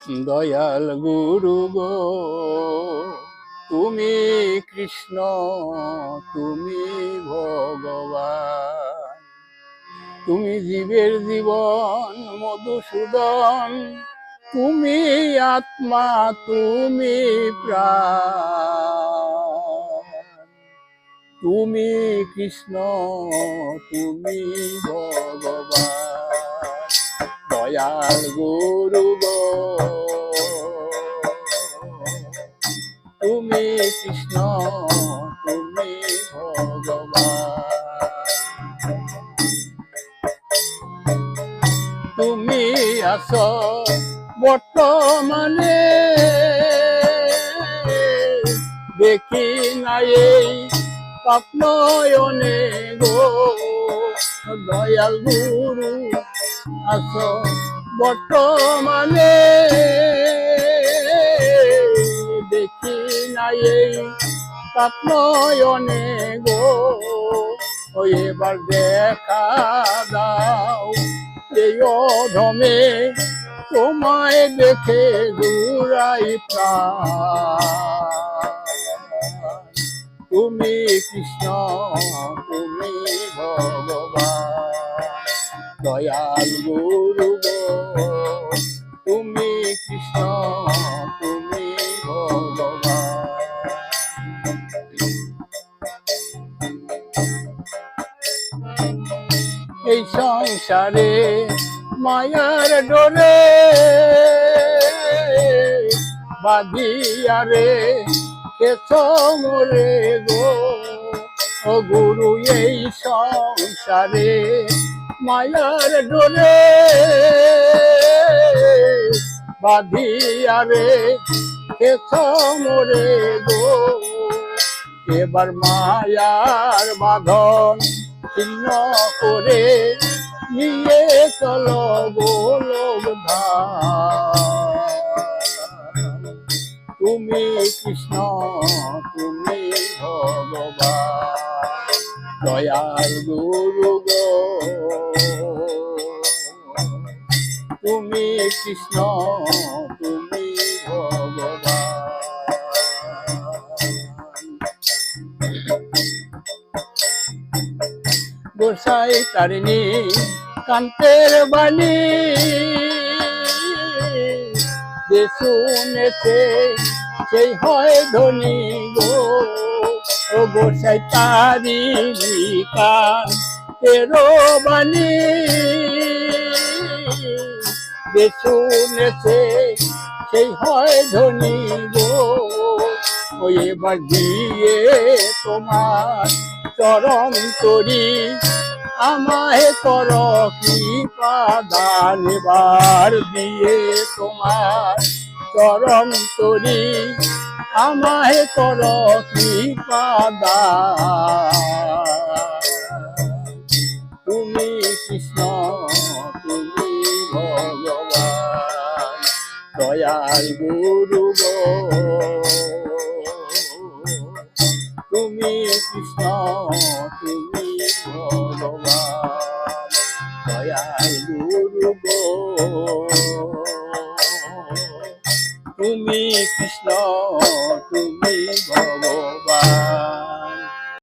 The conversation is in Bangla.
দয়াল গুরু গো তুমি কৃষ্ণ, তুমি ভগবান, তুমি জীবের জীবন মধুসূদন, তুমি আত্মা, তুমি প্রাণ, তুমি কৃষ্ণ, তুমি ভগবান, দয়াল গুরু গো তুমি কৃষ্ণ, তুমি ভগবান, তুমি আছো বর্তমানে, দেখি নাই পাপনয়নে গো, দয়াল গুরু আছো বর্তমানে, দেখি নাই পাপনয়নে গো, এবার দেখা দাও এই অধমে, তোমায় দেখে জুড়াই প্রাণ, তুমি কৃষ্ণ, তুমি ভগবান, দয়াল গুরু গো তুমি কৃষ্ণ, তুমি ভগবান, এই সংসারে মায়ার ডোরে বাঁধিয়ারে কেছ মোরে গো, ও গুরু এই সংসারে মায়ার ডোরে বাঁধিয়ারে কেছ মোরে গো, এবার মায়ার বাঁধন ছিন্ন করে নিয়ে চলো গোলক ধাম, তুমি কৃষ্ণ, তুমি ভগবান, দয়াল গুরু গো তুমি কৃষ্ণ, তুমি ভগবান, গোসাই তারিণী কান্তের বাণী যে শুনেছে সেই হয় ধনী গো, ও গোসাই তারিণী কান্তের বাণী যে শুনেছে সেই হয় ধনী গো, এবার দিয়ে তোমার চরণ তরি আমায় কর কৃপা দান, এবার দিয়ে তোমার চরণ তরি আমায় কর কৃপা দান, তুমি কৃষ্ণ, তুমি ভগবান, দয়াল গুরু গো তুমি কৃষ্ণ, তুমি ভগবান।